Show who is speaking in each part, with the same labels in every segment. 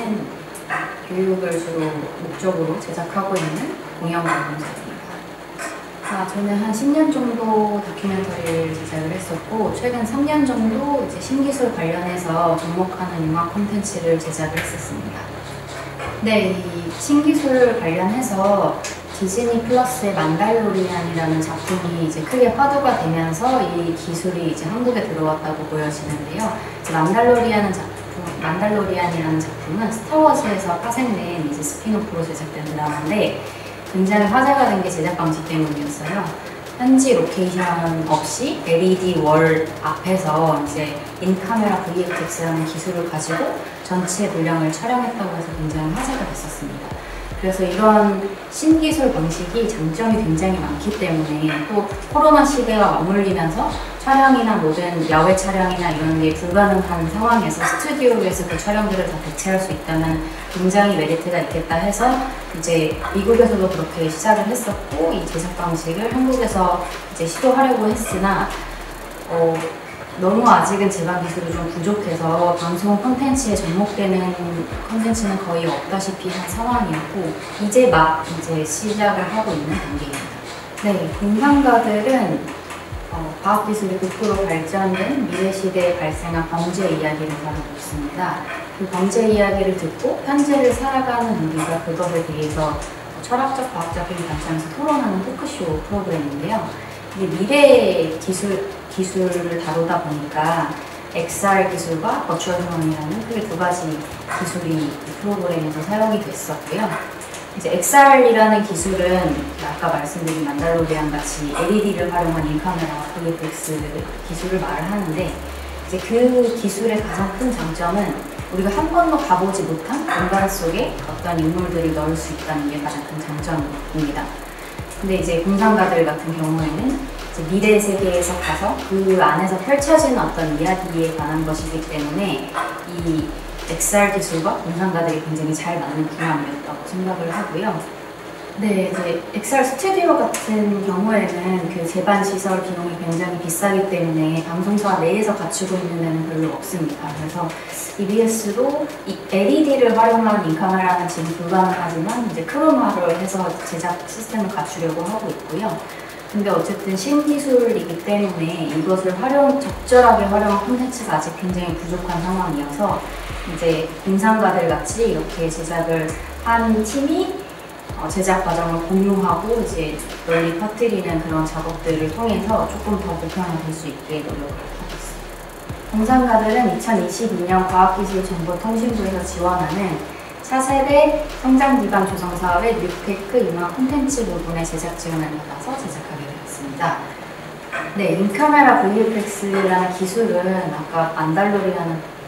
Speaker 1: 하는 교육을 주로 목적으로 제작하고 있는 공영 방송사입니다. 저는 한 10년 정도 다큐멘터리를 제작을 했었고, 최근 3년 정도 이제 신기술 관련해서 접목하는 융합 콘텐츠를 제작을 했었습니다. 네, 이 신기술 관련해서 디즈니 플러스의 만달로리안이라는 작품이 이제 크게 화두가 되면서 이 기술이 이제 한국에 들어왔다고 보여지는데요. 이제 만달로리안이라는 작품은 스타워즈에서 파생된 이제 스피노프로 제작된 드라마인데, 굉장히 화제가 된 게 제작 방식 때문이었어요. 현지 로케이션 없이 LED 월 앞에서 이제 인카메라 VFX라는 기술을 가지고 전체 분량을 촬영했다고 해서 굉장히 화제가 됐었습니다. 그래서 이런 신기술 방식이 장점이 굉장히 많기 때문에, 또 코로나 시대와 맞물리면서 촬영이나 모든 야외 촬영이나 이런 게 불가능한 상황에서 스튜디오에서 그 촬영들을 다 대체할 수 있다는 굉장히 메리트가 있겠다 해서 이제 미국에서도 그렇게 시작을 했었고, 이 제작 방식을 한국에서 이제 시도하려고 했으나 너무 아직은 제작 기술이 좀 부족해서 방송 콘텐츠에 접목되는 콘텐츠는 거의 없다시피 한 상황이었고, 이제 막 이제 시작을 하고 있는 단계입니다. 네, 공상가들은 과학기술이 극도로 발전된 미래시대에 발생한 범죄 이야기를 다루고 있습니다. 그 범죄 이야기를 듣고 현재를 살아가는 우리가 그것에 대해서 철학적, 과학적인 관점에서 토론하는 토크쇼 프로그램인데요. 이게 미래 기술을 다루다 보니까 XR 기술과 버추얼 휴먼이라는 크게 두 가지 기술이 이 프로그램에서 사용이 됐었고요. 이제 XR이라는 기술은 아까 말씀드린 만달로리안 같이 LED를 활용한 인카메라와 VFX 기술을 말을 하는데, 이제 그 기술의 가장 큰 장점은 우리가 한 번도 가보지 못한 공간 속에 어떤 인물들을 넣을 수 있다는 게 가장 큰 장점입니다. 근데 이제 공상가들 같은 경우에는 이제 미래 세계에서 가서 그 안에서 펼쳐지는 어떤 이야기에 관한 것이기 때문에 이 XR 기술과 공상가들이 굉장히 잘 맞는 궁합이었다고 생각을 하고요. 네, 이제 XR 스튜디오 같은 경우에는 그 제반 시설 비용이 굉장히 비싸기 때문에 방송사 내에서 갖추고 있는 데는 별로 없습니다. 그래서 EBS도 이 LED를 활용한 인카메라는 지금 불가능하지만 이제 크로마를 해서 제작 시스템을 갖추려고 하고 있고요. 근데 어쨌든 신기술이기 때문에 이것을 적절하게 활용한 콘텐츠가 아직 굉장히 부족한 상황이어서 이제 공상가들 같이 이렇게 제작을 한 팀이 제작 과정을 공유하고 이제 널리 퍼뜨리는 그런 작업들을 통해서 조금 더 보편화될 수 있게 노력을 하고 있습니다. 공상가들은 2022년 과학기술정보통신부에서 지원하는 차세대 성장 기반 조성 사업의 뉴테크 융합 콘텐츠 부분의 제작 지원을 받아서 제작하게 되었습니다. 네, 인카메라 VFX라는 기술은 아까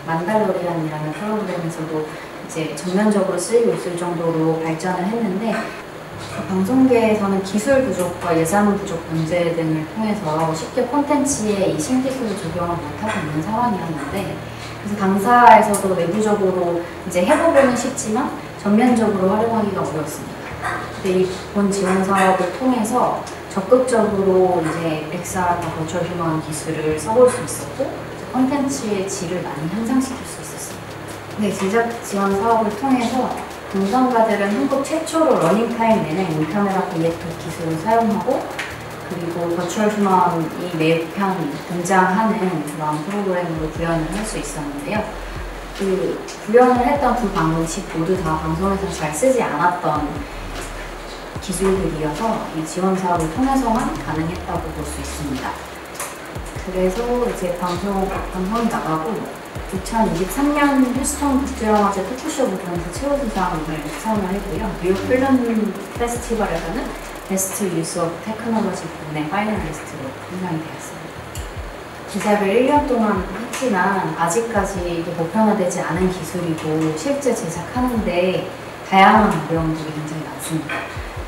Speaker 1: 만달로리안이라는 프로그램에서도 이제 전면적으로 쓰이고 있을 정도로 발전을 했는데, 방송계에서는 기술 부족과 예산 부족 문제 등을 통해서 쉽게 콘텐츠에 이 신기술을 적용을 못하고 있는 상황이었는데, 그래서 당사에서도 내부적으로 이제 해보고는 싶지만 전면적으로 활용하기가 어려웠습니다. 근데 이번 지원 사업을 통해서 적극적으로 이제 XR과 버추얼 휴먼 기술을 써볼 수 있었고, 콘텐츠의 질을 많이 향상시킬 수 있었습니다. 네, 제작 지원 사업을 통해서 공상가들은 한국 최초로 러닝타임 내내 인카메라 VFX 기술을 사용하고, 그리고 버추얼 휴먼이 매편 등장하는 그런 프로그램으로 구현을 할 수 있었는데요. 그 구현을 했던 두 방식 모두 다 방송에서 잘 쓰지 않았던 기술들이어서 이 지원 사업을 통해서만 가능했다고 볼 수 있습니다. 그래서 이제 방송이 나가고 2023년 휴스턴 국제영화제 토크쇼 부분에서 최우수상을 수상을 했고요. 뉴욕 필름 페스티벌에서는 베스트 유스 오브 테크놀로지 부분의 파이널리스트로 선정이 되었습니다. 제작을 1년 동안 했지만 아직까지 보편화되지 않은 기술이고 실제 제작하는데 다양한 어려움들이 굉장히 많습니다.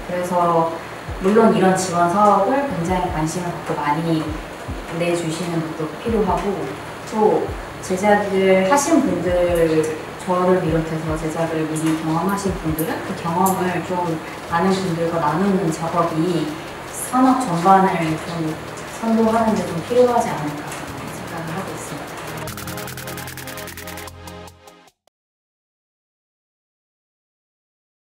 Speaker 1: 그래서 물론 이런 지원 사업을 굉장히 관심을 갖고 많이 내주시는 것도 필요하고, 또 제작을 하신 분들, 저를 비롯해서 제작을 미리 경험하신 분들은 그 경험을 좀 많은 분들과 나누는 작업이 산업 전반을 좀 선도하는 데 좀 필요하지 않을까 생각을 하고 있습니다.